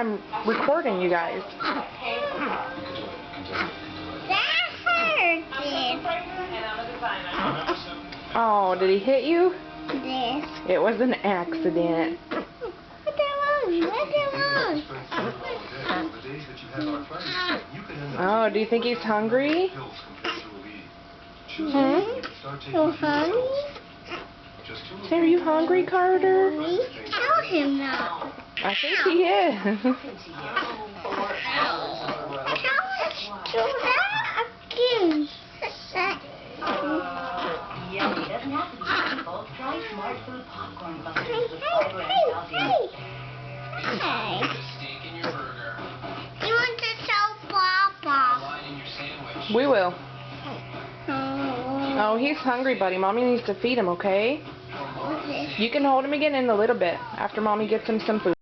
I'm recording you guys. That hurt. Oh, did he hit you? This. It was an accident. What the wrong? What the wrong? Oh, do you think he's hungry? You hungry? Hey, are you hungry, Carter? Tell him now. I think he is. Tell us to that again. Yeah, it doesn't have to be simple. Try Smart Food popcorn buttons with fiber and calcium. Hey. Steak in your burger. You want to tell Papa? Line in your sandwich. We will. Oh. Oh, he's hungry, buddy. Mommy needs to feed him, okay? What's this? You can hold him again in a little bit after Mommy gets him some food.